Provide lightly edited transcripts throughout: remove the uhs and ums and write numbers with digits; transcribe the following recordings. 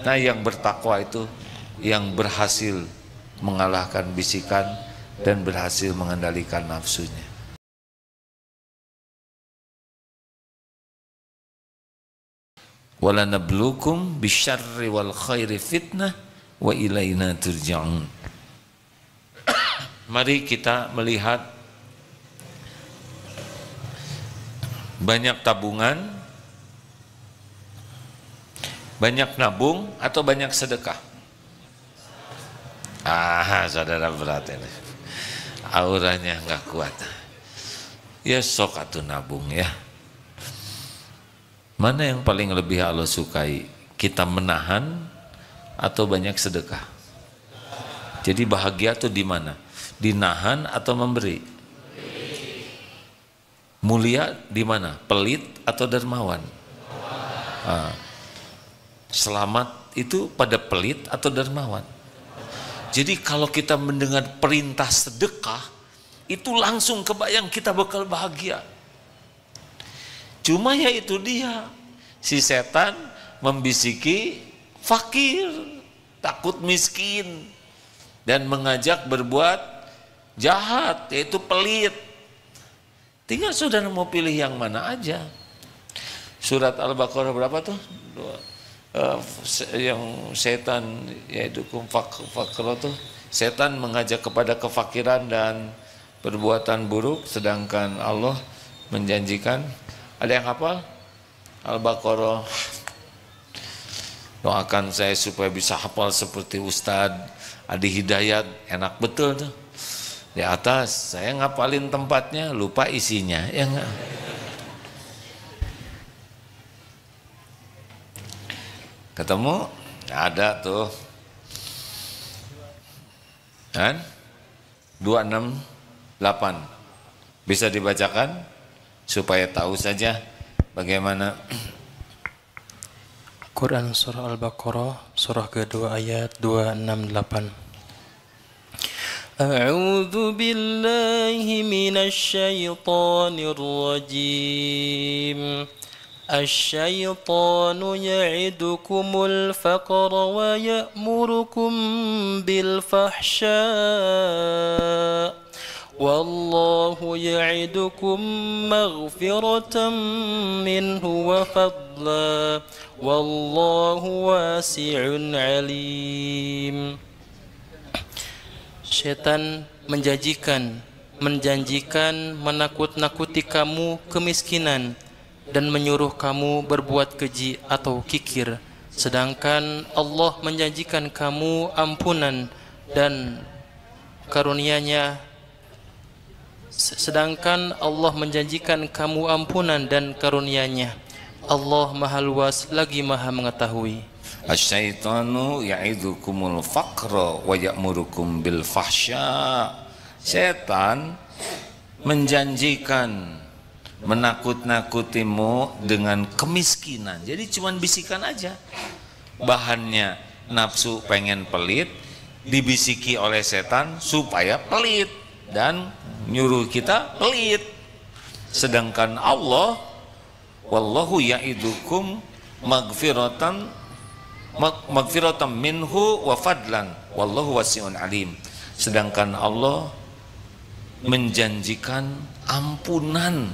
Nah, yang bertakwa itu yang berhasil mengalahkan bisikan dan berhasil mengendalikan nafsunya. Walanabluukum bisyarri wal khairi fitnah wa ilaina turja'un. Mari kita melihat banyak tabungan, banyak nabung atau banyak sedekah. Saudara berat ini, auranya nggak kuat. Ya sok atuh nabung ya. Mana yang paling lebih Allah sukai? Kita menahan atau banyak sedekah? Jadi bahagia tuh di mana? Dinahan atau memberi? Mulia di mana? Pelit atau dermawan? Selamat itu pada pelit atau dermawan? Jadi kalau kita mendengar perintah sedekah, itu langsung kebayang kita bakal bahagia. Cuma ya itu dia, si setan membisiki fakir, takut miskin, dan mengajak berbuat jahat, yaitu pelit. Tinggal saudara mau pilih yang mana aja. Surat Al-Baqarah berapa tuh? Yang setan, yaitu fakro tuh, setan mengajak kepada kefakiran dan perbuatan buruk, sedangkan Allah menjanjikan. Ada yang hafal? Al-Baqarah. Doakan saya supaya bisa hafal seperti Ustadz Adi Hidayat, enak betul tuh. Di atas saya ngapalin tempatnya, lupa isinya, ya enggak? Ketemu? Ada tuh. Kan? 268. Bisa dibacakan? Supaya tahu saja bagaimana. Quran Surah Al-Baqarah Surah kedua ayat 268. A'udzu billahi minasy syaithanir rajim. Asy-syaitanu ya'idukumul faqra wa ya'murukum bil fahsya. Wallahu ya'idukum maghfiratan minhu wa fadla wallahu wasi'un alim. Setan menjanjikan menakut-nakuti kamu kemiskinan dan menyuruh kamu berbuat keji atau kikir, sedangkan Allah menjanjikan kamu ampunan dan karunia-Nya. Sedangkan Allah menjanjikan kamu ampunan dan karunia-Nya. Allah Maha Luas lagi Maha Mengetahui. Asy-syaitanu ya'idukumul faqra wa ya'murukum bil fahsya. Setan menjanjikan menakut-nakutimu dengan kemiskinan. Jadi cuman bisikan aja. Bahannya nafsu pengen pelit, dibisiki oleh setan supaya pelit dan nyuruh kita pelit. Sedangkan Allah, wallahu ya'idukum maghfiratan minhu wa fadlan wallahu wasi'un alim. Sedangkan Allah menjanjikan ampunan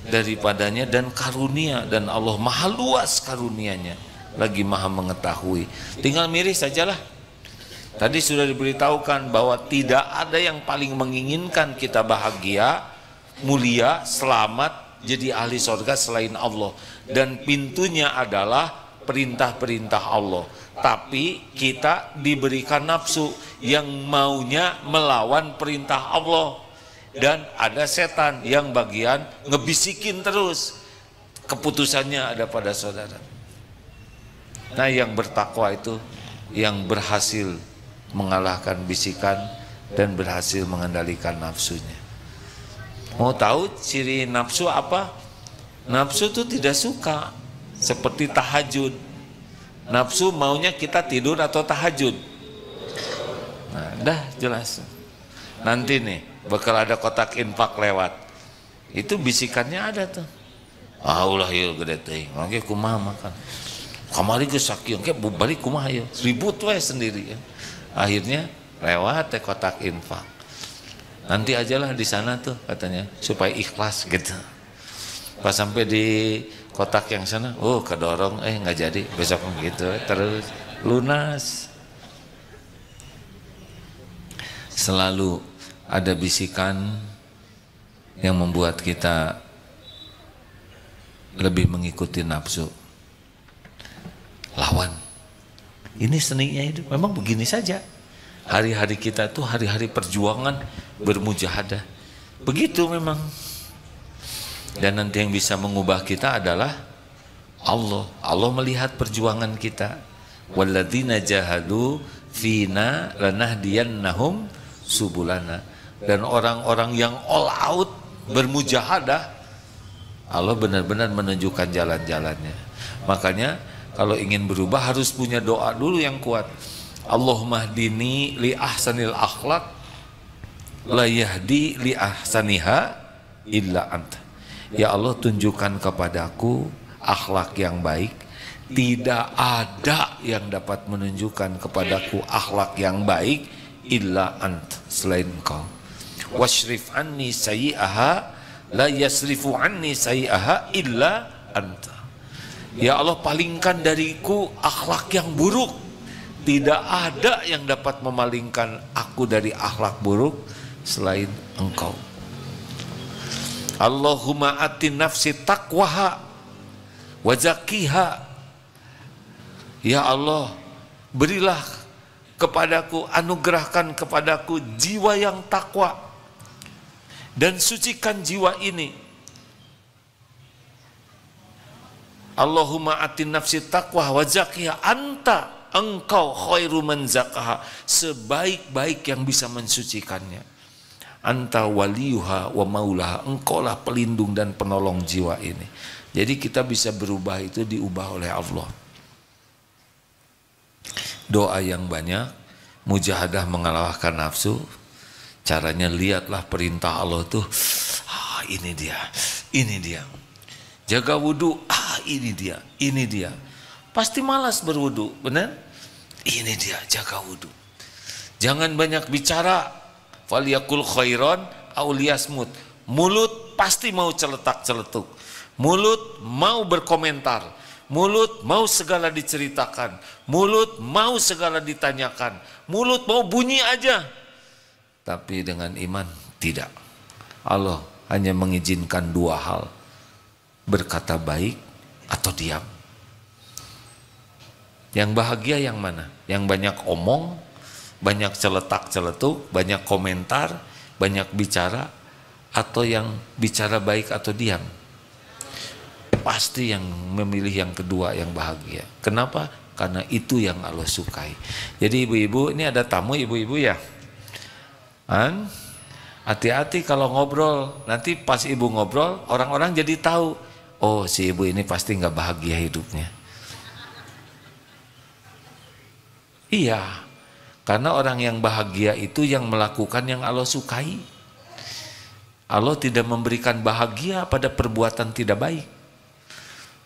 daripadanya dan karunia, dan Allah Maha Luas karunianya, lagi Maha Mengetahui. Tinggal milih sajalah. Tadi sudah diberitahukan bahwa tidak ada yang paling menginginkan kita bahagia, mulia, selamat, jadi ahli surga selain Allah. Dan pintunya adalah perintah-perintah Allah. Tapi kita diberikan nafsu yang maunya melawan perintah Allah. Dan ada setan yang bagian ngebisikin terus. Keputusannya ada pada saudara. Nah, yang bertakwa itu yang berhasil mengalahkan bisikan dan berhasil mengendalikan nafsunya. Mau tahu ciri nafsu apa? Nafsu itu tidak suka, seperti tahajud. Nafsu maunya kita tidur atau tahajud. Nah, dah jelas. Nanti nih bakal ada kotak infak lewat. Itu bisikannya ada tuh. Allah ya gede teh, lagi kumaha makan. kamari geus sakieu engke balik kumaha ieu ribut we sendiri ya. Akhirnya lewat teh kotak infak, nanti ajalah di sana tuh katanya supaya ikhlas gitu. Pas sampai di kotak yang sana, oh kedorong nggak jadi, besok gitu terus lunas. Selalu ada bisikan yang membuat kita lebih mengikuti nafsu. Lawan. Ini seninya hidup. Memang begini saja. Hari-hari kita itu hari-hari perjuangan bermujahadah. Begitu memang. Dan nanti yang bisa mengubah kita adalah Allah. Allah melihat perjuangan kita. Walladzina jahadu fina lanahdiyannahum subulana. Dan orang-orang yang all out bermujahadah, Allah benar-benar menunjukkan jalan-jalannya. Makanya kalau ingin berubah harus punya doa dulu yang kuat. Allahumma hdini li ahsanil akhlaq la yahdi li ahsaniha illa anta. Ya Allah, tunjukkan kepadaku akhlak yang baik. Tidak ada yang dapat menunjukkan kepadaku akhlak yang baik illa anta, selain Engkau. Washrif anni sayyi'aha la yasrifu anni sayyi'aha illa anta. Ya Allah, palingkan dariku akhlak yang buruk. Tidak ada yang dapat memalingkan aku dari akhlak buruk selain Engkau. Allahumma atin nafsi taqwaha wa zakkiha. Ya Allah, berilah kepadaku, anugerahkan kepadaku jiwa yang takwa dan sucikan jiwa ini. Allahumma atin nafsi taqwa wa zakkiha anta, engkau khairu man zakkaha, sebaik-baik yang bisa mensucikannya. Anta waliyuha wa maulaha, engkaulah pelindung dan penolong jiwa ini. Jadi kita bisa berubah, itu diubah oleh Allah. Doa yang banyak, mujahadah mengalahkan nafsu. Caranya lihatlah perintah Allah tuh, ini dia, ini dia. Jaga wudhu, ini dia, ini dia. Pasti malas berwudhu, benar? Ini dia, jaga wudhu. Jangan banyak bicara. Faliyakul khairon auliyasmut. Mulut pasti mau celetak-celetuk. Mulut mau berkomentar. Mulut mau segala diceritakan. Mulut mau segala ditanyakan. Mulut mau bunyi aja. Tapi dengan iman tidak. Allah hanya mengizinkan dua hal. Berkata baik atau diam. Yang bahagia yang mana? Yang banyak omong, banyak celetak-celetuk, banyak komentar, banyak bicara, atau yang bicara baik atau diam? Pasti yang memilih yang kedua, yang bahagia. Kenapa? Karena itu yang Allah sukai. Jadi ibu-ibu, ini ada tamu ibu-ibu ya. Hati-hati kalau ngobrol. Nanti pas ibu ngobrol, orang-orang jadi tahu, oh si ibu ini pasti nggak bahagia hidupnya. Iya, karena orang yang bahagia itu yang melakukan yang Allah sukai. Allah tidak memberikan bahagia pada perbuatan tidak baik.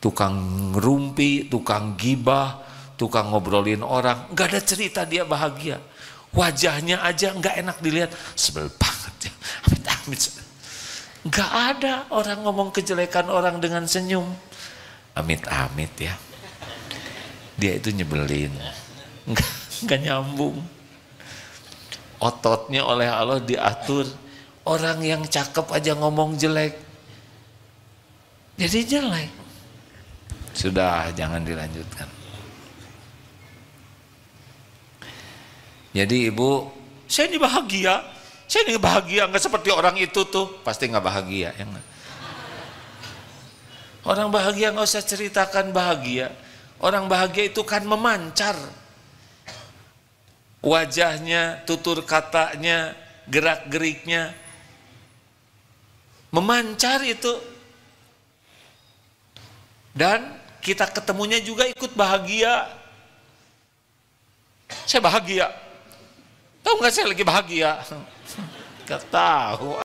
Tukang rumpi, tukang gibah, tukang ngobrolin orang, nggak ada cerita dia bahagia. Wajahnya aja nggak enak dilihat, sebel banget ya. Amit-amit. Nggak ada orang ngomong kejelekan orang dengan senyum. Amit-amit ya. Dia itu nyebelin. Nggak nyambung. Ototnya oleh Allah diatur. Orang yang cakep aja ngomong jelek, jadi jelek. Sudah, jangan dilanjutkan. Jadi ibu, saya ini bahagia. Saya ini bahagia, nggak seperti orang itu tuh. Pasti nggak bahagia ya nggak? Orang bahagia nggak usah ceritakan bahagia. Orang bahagia itu kan memancar. Wajahnya, tutur katanya, gerak-geriknya memancar itu. Dan kita ketemunya juga ikut bahagia. Saya bahagia. Tahu nggak saya lagi bahagia? Gak tahu.